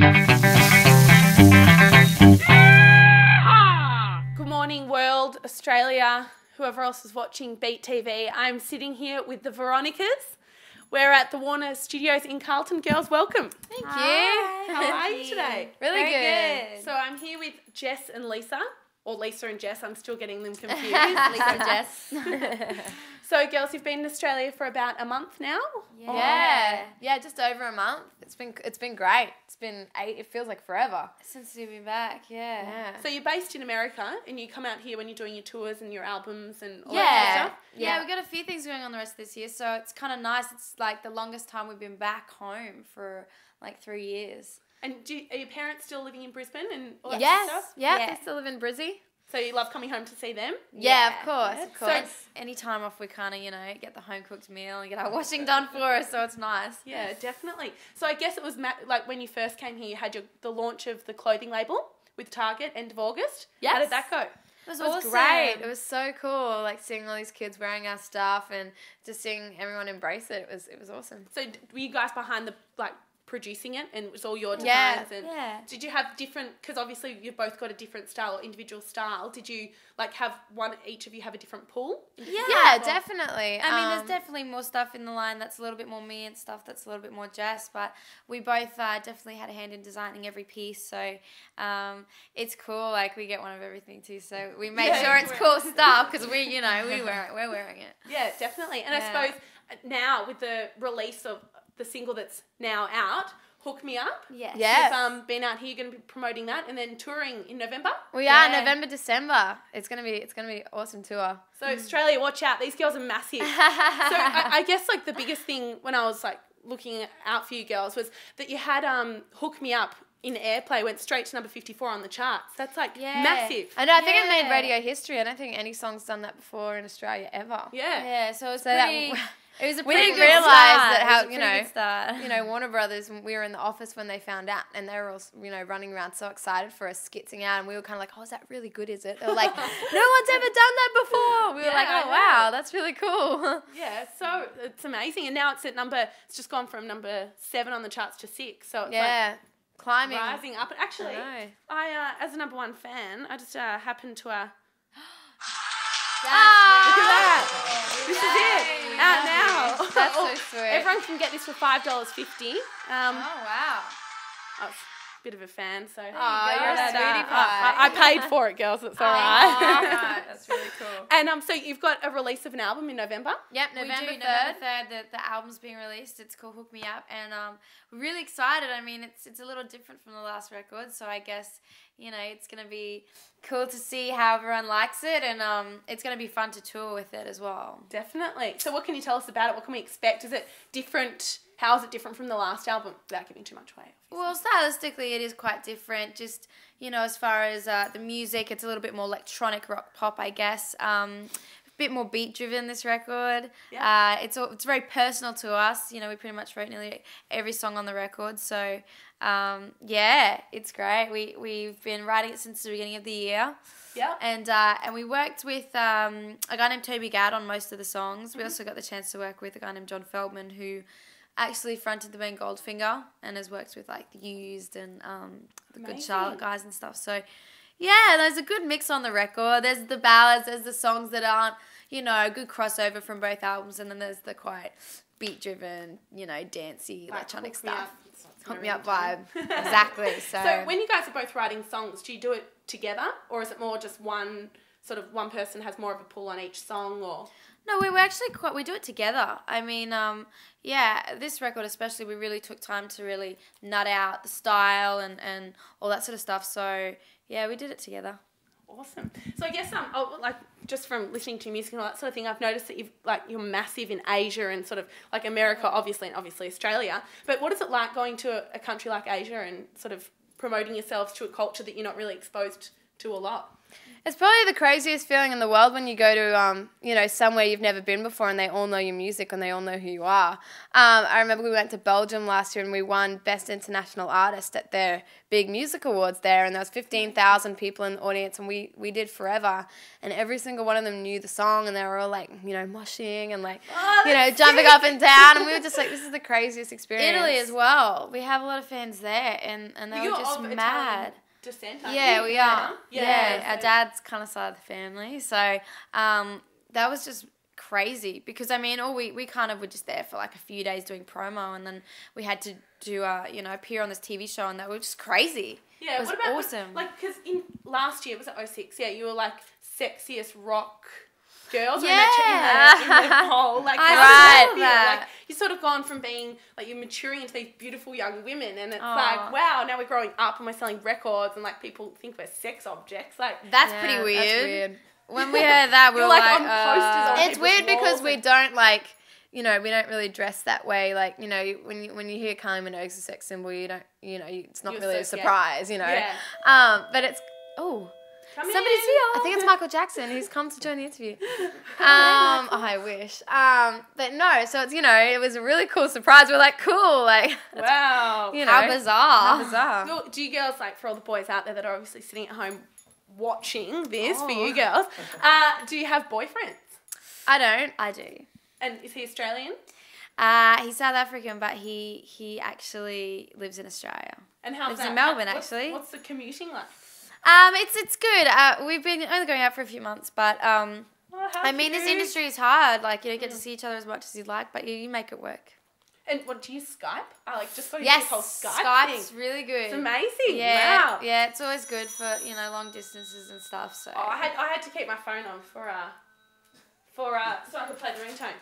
Good morning, world, Australia, whoever else is watching Beat TV. I'm sitting here with the Veronicas. We're at the Warner Studios in Carlton. Girls, welcome. Thank you. How are you today? Really good. So I'm here with Jess and Lisa, or Lisa and Jess. I'm still getting them confused. Lisa and Jess. So, girls, you've been in Australia for about a month now? Yeah, just over a month. It's been great. It feels like forever. Since you've been back, yeah. So you're based in America and you come out here when you're doing your tours and your albums and all that kind of stuff? Yeah, we've got a few things going on the rest of this year, so it's kind of nice. It's like the longest time we've been back home for like 3 years. And are your parents still living in Brisbane and all that Yes. stuff? Yeah, they still live in Brizzy. So you love coming home to see them? Yeah, of course. So any time off, we kind of, get the home-cooked meal and get our washing done for us, so it's nice. Yeah, definitely. So I guess it was like when you first came here, you had the launch of the clothing label with Target end of August. Yes. How did that go? It was It was great. It was so cool, like seeing all these kids wearing our stuff and just seeing everyone embrace it. It was awesome. So were you guys behind the producing it and it was all your designs? Yeah. Did you have different, because obviously you've both got a different style or individual style, did you have each of you have a different pool? Yeah, definitely. I mean, there's definitely more stuff in the line that's a little bit more me and stuff that's a little bit more Jess, but we both definitely had a hand in designing every piece, so it's cool. Like, we get one of everything too, so we make sure it's cool stuff because we're wearing it. Yeah, definitely. And I suppose now with the release of the single that's now out, Hook Me Up. Yes. You've been out here, you're going to be promoting that and then touring in November. We are November, December. It's gonna be awesome tour. So Australia, watch out. These girls are massive. So I guess the biggest thing when I was looking out for you girls was that you had Hook Me Up in airplay, went straight to number 54 on the charts. That's massive. I know. I think it made radio history. I don't think any song's done that before in Australia ever. Yeah. Yeah, so it was it was a We pretty didn't good realise start. that how It was a pretty good start. Warner Brothers. We were in the office when they found out, and they were all running around so excited for us skitzing out, and we were kind of like, "Oh, is that really good? Is it?" They were like, "No one's ever done that before." We were like, "Oh wow, that's really cool." Yeah, so it's amazing, and now it's it's just gone from number 7 on the charts to 6. So it's climbing, rising up. And actually, I as a number 1 fan, I just happened to look at that. This is it. Out now. That's so sweet. Everyone can get this for $5.50. Oh, wow. I was a bit of a fan, so. You're a sweetie pie. I paid for it, girls. It's all right. That's really cool. And so you've got a release of an album in November. Yep, November 3rd. November 3rd, the album's being released. It's called Hook Me Up, and we're really excited. I mean, it's a little different from the last record, so I guess, it's going to be cool to see how everyone likes it, and it's going to be fun to tour with it as well. Definitely. So what can you tell us about it? What can we expect? Is it different? How is it different from the last album? Without giving too much away, obviously. Well, stylistically, it is quite different. Just, as far as the music, it's a little bit more electronic rock pop, I guess. A bit more beat driven, this record. Yeah. It's very personal to us. We pretty much wrote nearly every song on the record. So, it's great. We've been writing it since the beginning of the year. Yeah. And we worked with a guy named Toby Gadd on most of the songs. We also got the chance to work with a guy named John Feldman, who actually fronted the band Goldfinger and has worked with The Used and the Good Charlotte guys and stuff. So there's a good mix on the record. There's the ballads, there's the songs that aren't, a good crossover from both albums, and then there's the quite beat driven, dancey electronic stuff. Hook Me Up vibe. Exactly. So when you guys are both writing songs, do you do it together, or is it more just one person has more of a pull on each song, or? No, we actually we do it together. I mean, this record especially, we really took time to really nut out the style and all that sort of stuff. So, we did it together. Awesome. So I guess just from listening to music and all that sort of thing, I've noticed that you're massive in Asia and sort of America, obviously, and obviously Australia. But what is it like going to a country like Asia and sort of promoting yourselves to a culture that you're not really exposed to a lot? It's probably the craziest feeling in the world when you go to, you know, somewhere you've never been before and they all know your music and they all know who you are. I remember we went to Belgium last year and we won Best International Artist at their big music awards there, and there was 15,000 people in the audience, and we did Forever, and every single one of them knew the song, and they were all like, you know, moshing and like, you know, jumping up and down, and we were just like, this is the craziest experience. Italy as well. We have a lot of fans there, and they were just mad. Descent, Yeah, we are. Yeah, our so- dad's kind of side of the family. So that was just crazy because, I mean, we kind of were just there for like a few days doing promo, and then we had to do, you know, appear on this TV show, and that was just crazy. Yeah, it was what about, awesome. Like, because in last year, was it 06? Yeah, you were like sexiest rock girls. Yeah. In the whole, like, I how does saw feel? that. Like, you've sort of gone from being, like, you're maturing into these beautiful young women, and it's Aw. like, wow, now we're growing up and we're selling records, and, like, people think we're sex objects. Like, That's Yeah, pretty weird. That's weird. When we heard that, we You're, were like, like, on posters on It's people's weird because walls we and- don't like, you know, we don't really dress that way. Like, you know, when you hear Kylie Minogue's a sex symbol, you don't, you know, it's not You really a associate. surprise, you know. Yeah. But it's, oh, Come somebody's in. here. I think it's Michael Jackson. He's come to join the interview. I wish. But no, so it's, you know, it was a really cool surprise. We're like, cool, like, Wow. you know. How bizarre. How bizarre. Well, do you girls, like, for all the boys out there that are obviously sitting at home watching this, for Oh. you girls, do you have boyfriends? I don't. I do. And is he Australian? He's South African, but he actually lives in Australia. And how's Lives that? in Melbourne, What's- actually. What's the commuting like? It's good. We've been only going out for a few months, but Oh, how I mean, this cute. industry is hard. Like, you don't get to see each other as much as you'd like, but you make it work. And what, do you Skype? I like just got to Yes, this whole Skype Skype's thing. really good. It's amazing. Yeah, Wow. yeah, it's always good for, you know, long distances and stuff. So Oh, I had to keep my phone on for so I could play the ringtone.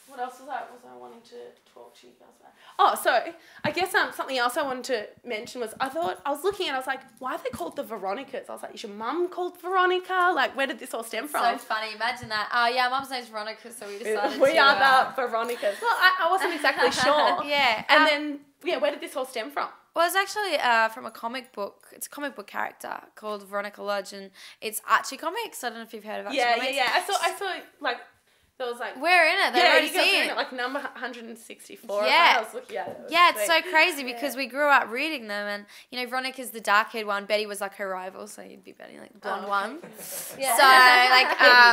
What else was I wanting to talk to you guys about? Oh, so I guess something else I wanted to mention was I was looking and I was like, why are they called the Veronicas? I was like, is your mum called Veronica? Like, where did this all stem from? so funny. Imagine that. Oh yeah, Mum's name's Veronica, so we decided We to. are the Veronicas. Well, I wasn't exactly sure. Yeah, And then, yeah, where did this all stem from? Well, it's actually from a comic book. It's a comic book character called Veronica Lodge, and it's Archie Comics. I don't know if you've heard of Archie Comics. Yeah. I saw like there was like We're in it. They've already you guys seen are in it. it, like number 164. Yeah. I was looking at it. It was Yeah, it's sweet. so crazy because we grew up reading them, and you know, Veronica's the dark-haired one. Betty was like her rival, so you'd be Betty, like the blonde Oh, one. Yeah. So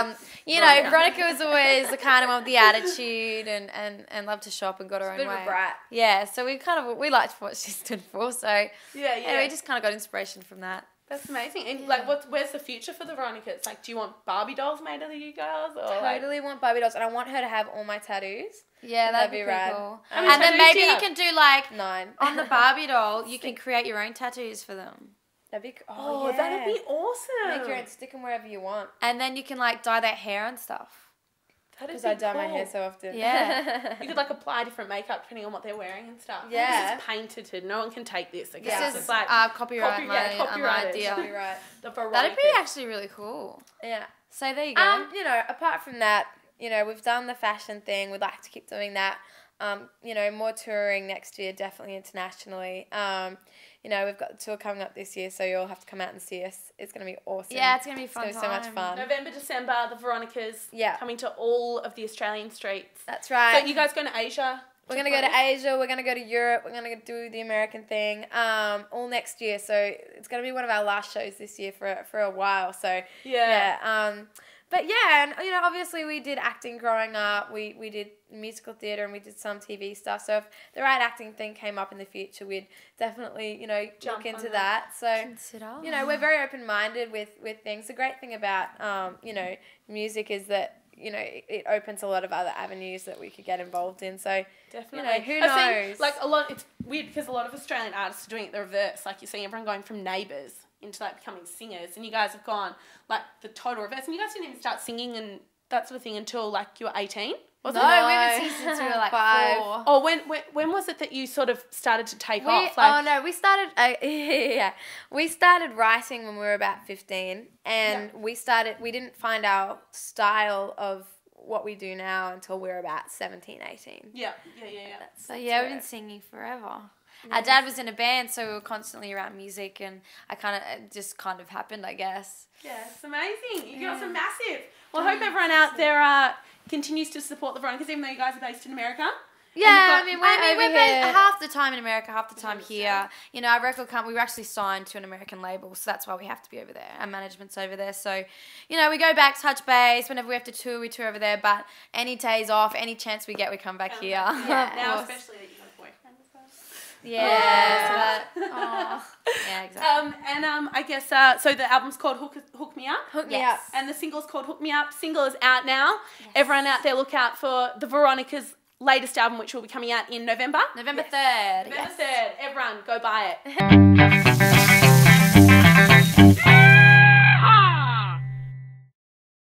like, you know, Veronica was always the kind of one with the attitude and loved to shop and got her own Bit of way. a brat. Yeah, so we liked what she stood for. So yeah. we just kind of got inspiration from that. That's amazing. And like, where's the future for the Veronicas? Like, do you want Barbie dolls made of you girls, or like? Totally want Barbie dolls, and I want her to have all my tattoos. Yeah, That'd that'd be be rad. cool. How many And then tattoos do maybe you you have? can do like 9. on the Barbie doll, you can create your own tattoos for them. That'd be. Oh, yeah. that'd be awesome. Make your own, stick them wherever you want. And then you can like dye their hair and stuff. That'd Because be I dye my cool. hair so often. Yeah. You could like apply different makeup depending on what they're wearing and stuff. Yeah. This is painted. No one can take this. Okay? Yeah. This It's is just like copyright, copyrighted. idea. You're right. the Veronicas. That'd be actually really cool. Yeah. So there you go. You know, apart from that, you know, we've done the fashion thing. We'd like to keep doing that. You know, more touring next year, definitely internationally. You know, we've got the tour coming up this year, so you'll have to come out and see us. It's going to be awesome. Yeah, it's gonna be It's fun. going to be so much time. fun. November, December, the Veronicas. Yeah. Coming to all of the Australian streets. That's right. So you guys going to Asia? We're going to go to Asia, we're going to go to Europe, we're going to do the American thing all next year. So it's going to be one of our last shows this year for a while. So, Yeah. but yeah, and, you know, obviously we did acting growing up. We did musical theatre and we did some TV stuff. So if the right acting thing came up in the future, we'd definitely, you know, Jump look into on that. So, Consider. you know, we're very open-minded with things. The great thing about, you know, music is that, you know, it opens a lot of other avenues that we could get involved in. So, Definitely. who I've seen, knows? like it's weird because a lot of Australian artists are doing it the reverse. Like you're seeing everyone going from neighbours into like becoming singers, and you guys have gone like the total reverse. And you guys didn't even start singing and that sort of thing until like you were 18. Was No, it? we've been singing since we were like 5. 4. Oh, when was it that you sort of started to take off? Like, we started. We started writing when we were about 15, and we didn't find our style of what we do now until we were about 17, 18. Yeah. So yeah, we've been singing forever. Our dad was in a band, so we were constantly around music, and it just kind of happened, I guess. Yeah, it's amazing. You guys are massive. Well, I hope everyone out there continues to support the Veronicas, even though you guys are based in America. Yeah, I mean, we're here. based half the time in America, half the time here. You know, our record company, we were actually signed to an American label, so that's why we have to be over there. Our management's over there. So, you know, we go back, touch base. Whenever we have to tour, we tour over there. But any days off, any chance we get, we come back here. Yeah, now especially that you got a boyfriend as well. Yeah, yeah, exactly. I guess, so the album's called Hook Me Up. Hook Me Up. And the single's called Hook Me Up. Single is out now. Yes. Everyone out there, look out for the Veronicas' latest album, which will be coming out in November. November 3rd. November 3rd. Everyone, go buy it.